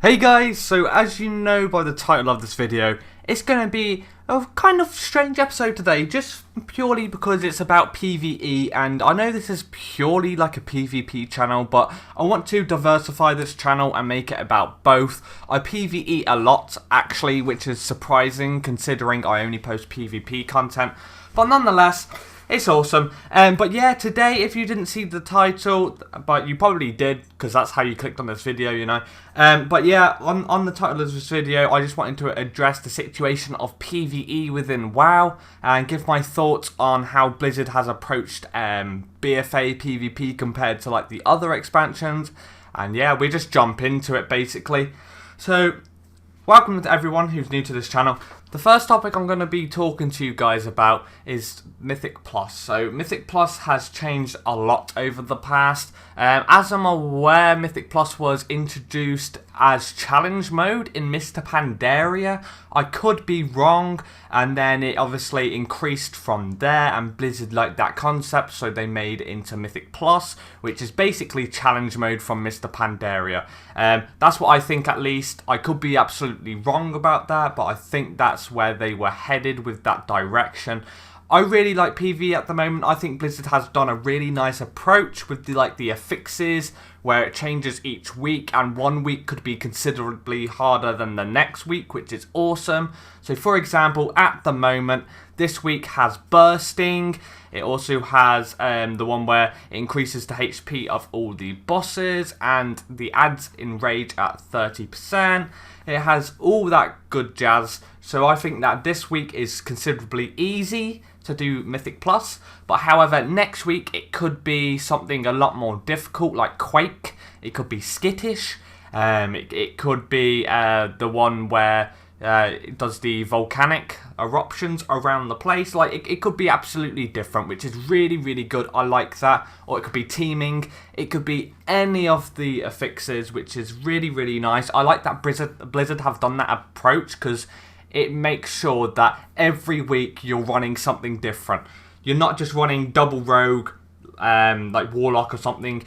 Hey guys, so as you know by the title of this video, it's going to be a kind of strange episode today, just purely because it's about PvE, and I know this is purely like a PvP channel, but I want to diversify this channel and make it about both. I PvE a lot actually, which is surprising considering I only post PvP content, but nonetheless, it's awesome. But yeah, today, if you didn't see the title, but you probably did, because that's how you clicked on this video, you know. But yeah, on the title of this video, I just wanted to address the situation of PvE within WoW, and give my thoughts on how Blizzard has approached BFA PvP compared to like the other expansions. And yeah, we just jump into it basically. So, welcome to everyone who's new to this channel. The first topic I'm going to be talking to you guys about is Mythic Plus. So Mythic Plus has changed a lot over the past. As I'm aware, Mythic Plus was introduced as challenge mode in Mr. Pandaria. I could be wrong, and then it obviously increased from there, and Blizzard liked that concept, so they made it into Mythic Plus, which is basically challenge mode from Mr. Pandaria. That's what I think, at least. I could be absolutely wrong about that, but I think that's where they were headed with that direction. I really like PvE at the moment. I think Blizzard has done a really nice approach with the affixes, where it changes each week, and one week could be considerably harder than the next week, which is awesome. So for example, at the moment, this week has bursting. It also has the one where it increases the HP of all the bosses, and the adds in rage at 30%. It has all that good jazz. So I think that this week is considerably easy to do Mythic Plus, but however, next week it could be something a lot more difficult, like Quake. It could be skittish. It could be the one where it does the volcanic eruptions around the place. Like it could be absolutely different, which is really, really good. I like that. Or it could be teaming. It could be any of the affixes, which is really, really nice. I like that Blizzard have done that approach, because it makes sure that every week you're running something different. You're not just running double rogue, like Warlock or something.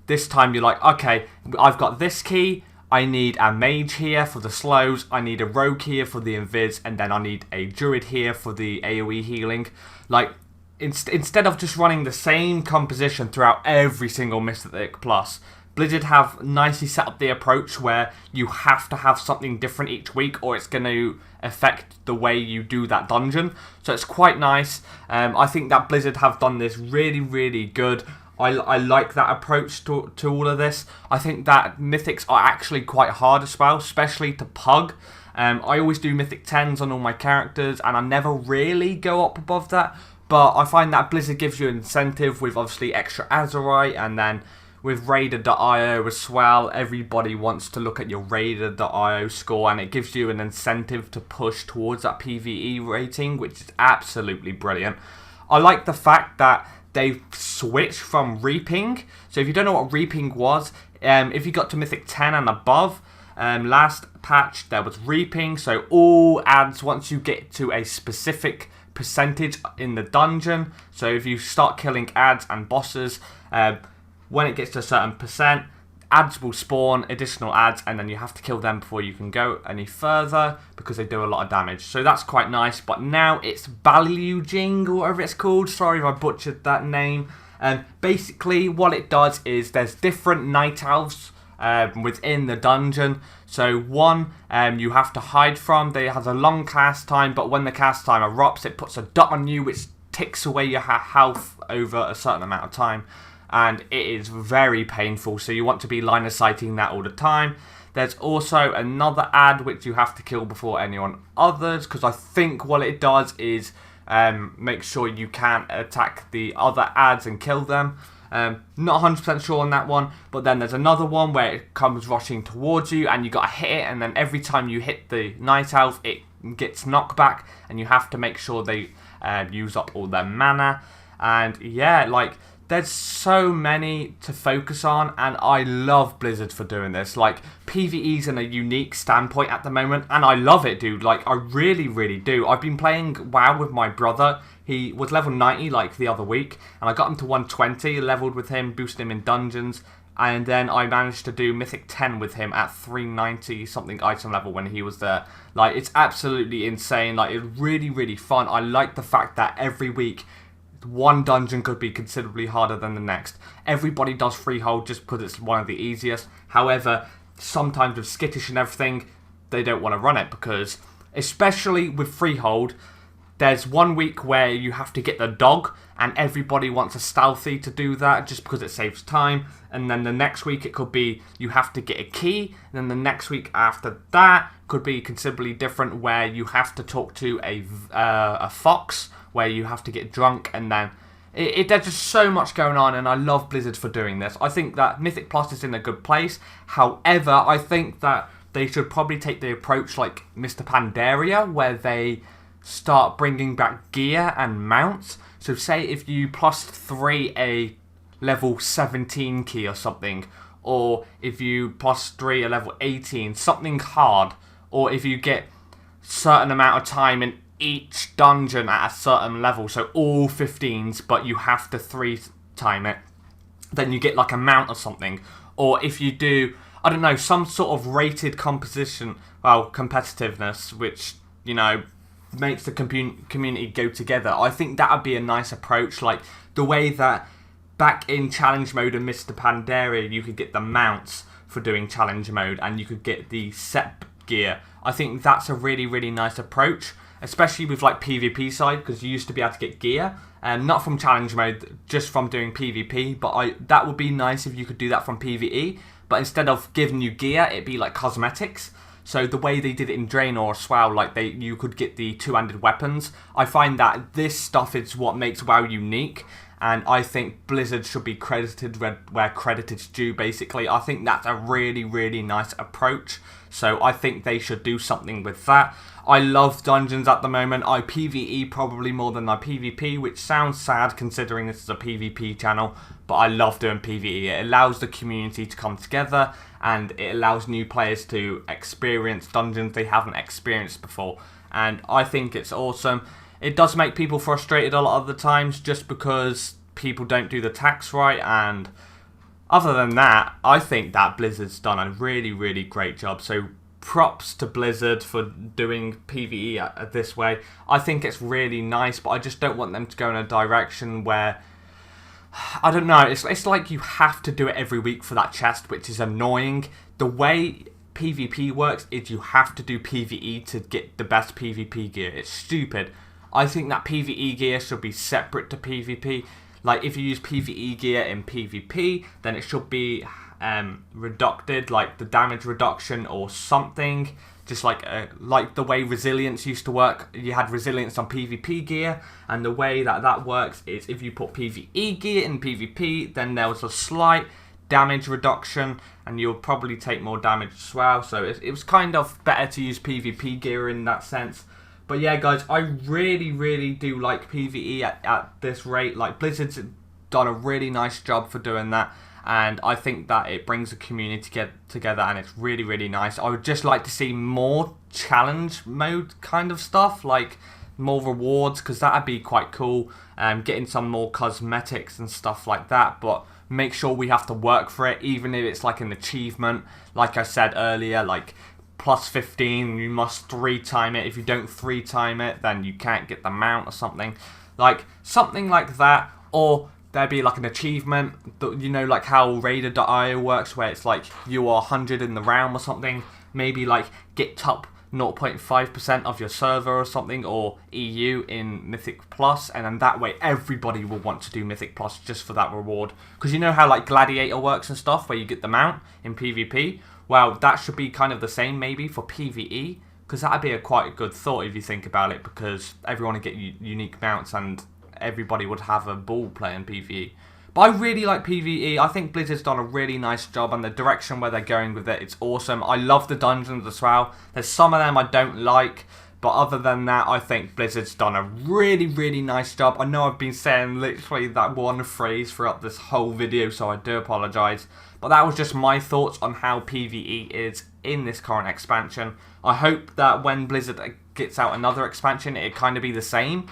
This time you're like, okay, I've got this key. I need a mage here for the slows. I need a rogue here for the invis, and then I need a druid here for the AoE healing. Like, instead of just running the same composition throughout every single Mythic Plus, Blizzard have nicely set up the approach where you have to have something different each week, or it's going to affect the way you do that dungeon. So it's quite nice. I think that Blizzard have done this really, really good. I like that approach to all of this. I think that Mythics are actually quite hard as well, especially to pug. I always do Mythic 10s on all my characters, and I never really go up above that. But I find that Blizzard gives you an incentive with obviously extra Azerite, and then with Raider.io as well. Everybody wants to look at your Raider.io score, and it gives you an incentive to push towards that PvE rating, which is absolutely brilliant. I like the fact that they've switched from Reaping. So if you don't know what Reaping was, if you got to Mythic 10 and above, last patch there was Reaping. So all adds, once you get to a specific percentage in the dungeon, so if you start killing adds and bosses, when it gets to a certain percent, adds will spawn additional adds, and then you have to kill them before you can go any further, because they do a lot of damage. So that's quite nice. But now it's Baluging, or whatever it's called. Sorry if I butchered that name. Basically, what it does is there's different night elves within the dungeon. So one you have to hide from. They have a long cast time, but when the cast time erupts, it puts a dot on you, which ticks away your health over a certain amount of time. And it is very painful, so you want to be line of sighting that all the time. There's also another ad which you have to kill before anyone others, because I think what it does is make sure you can't attack the other ads and kill them. Not 100% sure on that one, but then there's another one where it comes rushing towards you, and you got to hit it, and then every time you hit the night elf, it gets knockback, and you have to make sure they use up all their mana. And yeah, like, there's so many to focus on, and I love Blizzard for doing this. Like, PvE's in a unique standpoint at the moment, and I love it, dude. Like, I really, really do. I've been playing WoW with my brother. He was level 90, like, the other week, and I got him to 120, leveled with him, boosted him in dungeons, And then I managed to do Mythic 10 with him at 390 something item level when he was there. Like, it's absolutely insane. Like, it's really, really fun. I like the fact that every week, one dungeon could be considerably harder than the next. Everybody does Freehold just because it's one of the easiest. However, sometimes with Skittish and everything, they don't want to run it because, especially with Freehold, there's 1 week where you have to get the dog, and everybody wants a stealthy to do that just because it saves time. And then the next week it could be you have to get a key. And then the next week after that could be considerably different, where you have to talk to a fox, where you have to get drunk. And then there's just so much going on, and I love Blizzard for doing this. I think that Mythic Plus is in a good place. However, I think that they should probably take the approach like Mr. Pandaria, where they start bringing back gear and mounts. So say if you +3 a level 17 key or something, or if you +3 a level 18, something hard, or if you get certain amount of time in each dungeon at a certain level, so all 15s, but you have to 3 time it, then you get like a mount or something. Or if you do, I don't know, some sort of rated composition, well, competitiveness, which, you know, makes the community go together. I think that would be a nice approach, like the way that back in challenge mode and Mr. Pandaria you could get the mounts for doing challenge mode, and you could get the set gear. I think that's a really, really nice approach, especially with like PvP side, because you used to be able to get gear, and not from challenge mode, just from doing PvP. But that would be nice if you could do that from PvE, but instead of giving you gear, it'd be like cosmetics. So the way they did it in Draenor as well, like you could get the two-handed weapons. I find that this stuff is what makes WoW unique, and I think Blizzard should be credited where credit is due, basically. I think that's a really, really nice approach, so I think they should do something with that. I love dungeons at the moment. I PvE probably more than I PvP, which sounds sad considering this is a PvP channel, but I love doing PvE. It allows the community to come together, and it allows new players to experience dungeons they haven't experienced before, and I think it's awesome. It does make people frustrated a lot of the times just because people don't do the tax right, and other than that, I think that Blizzard's done a really, really great job. So props to Blizzard for doing PvE this way. I think it's really nice, but I just don't want them to go in a direction where, I don't know, it's like you have to do it every week for that chest, which is annoying. The way PvP works is you have to do PvE to get the best PvP gear. It's stupid. I think that PvE gear should be separate to PvP. Like, if you use PvE gear in PvP, then it should be reducted, like the damage reduction or something. Just like the way resilience used to work. You had resilience on PvP gear, and the way that works is if you put PvE gear in PvP, then there was a slight damage reduction, and you'll probably take more damage as well. So it was kind of better to use PvP gear in that sense. But yeah, guys, I really, really do like PvE at this rate. Like, Blizzard's done a really nice job for doing that, and I think that it brings the community together, and it's really, really nice. I would just like to see more challenge mode kind of stuff, like more rewards, because that would be quite cool. Getting some more cosmetics and stuff like that, but make sure we have to work for it, even if it's like an achievement. Like I said earlier, like +15, you must 3-time it. If you don't 3-time it, then you can't get the mount or something. Like, something like that, or there'd be like an achievement, you know, like how Raider.io works, where it's like you are 100 in the realm or something. Maybe like get top 0.5% of your server or something, or EU in Mythic Plus, and then that way everybody will want to do Mythic Plus just for that reward. Because you know how like Gladiator works and stuff, where you get the mount in PvP? Well, that should be kind of the same maybe for PvE, because that'd be quite a good thought if you think about it, because everyone would get unique mounts and everybody would have a ball playing PvE. But I really like PvE. I think Blizzard's done a really nice job, and the direction where they're going with it's awesome. I love the dungeons as well. There's some of them I don't like, but other than that, I think Blizzard's done a really, really nice job. I know I've been saying literally that one phrase throughout this whole video, so I do apologise. But that was just my thoughts on how PvE is in this current expansion. I hope that when Blizzard gets out another expansion, it'd kind of be the same.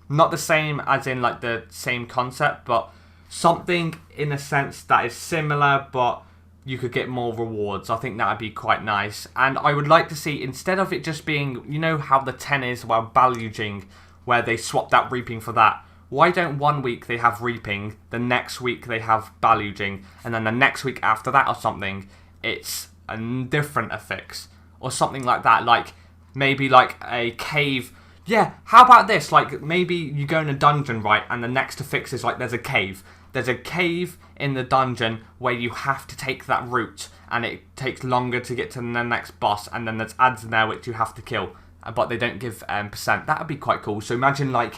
Not the same as in like the same concept, but something in a sense that is similar, but you could get more rewards. I think that would be quite nice. And I would like to see, instead of it just being, you know how the 10 is while baluging, where they swapped out reaping for that. Why don't one week they have reaping, the next week they have baluging, and then the next week after that or something, it's a different affix or something like that. Like maybe like a cave. Yeah, how about this? Like maybe you go in a dungeon, right, and the next affix is like there's a cave. There's a cave in the dungeon where you have to take that route, and it takes longer to get to the next boss, and then there's ads in there which you have to kill, but they don't give percent. That would be quite cool. So imagine like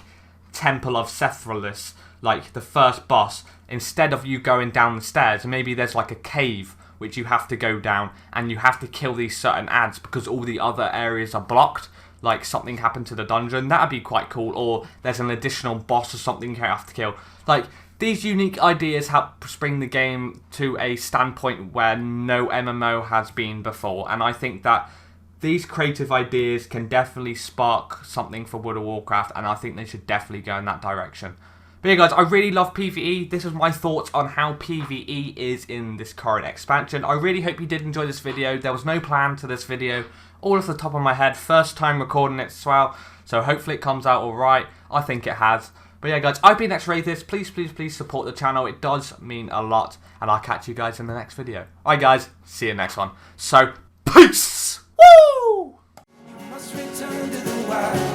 Temple of Xrathis, like the first boss, instead of you going down the stairs, maybe there's like a cave which you have to go down, and you have to kill these certain ads because all the other areas are blocked, like something happened to the dungeon. That would be quite cool. Or there's an additional boss or something you have to kill. Like, these unique ideas help bring the game to a standpoint where no MMO has been before, and I think that these creative ideas can definitely spark something for World of Warcraft, and I think they should definitely go in that direction. But yeah guys, I really love PvE. This is my thoughts on how PvE is in this current expansion. I really hope you did enjoy this video. There was no plan to this video, all off the top of my head. First time recording it as well, so hopefully it comes out alright. I think it has. But yeah guys, I've been Xrathis. Please support the channel. It does mean a lot, and I'll catch you guys in the next video. Alright guys, see you next one. So, peace! Woo! You must return to the wild.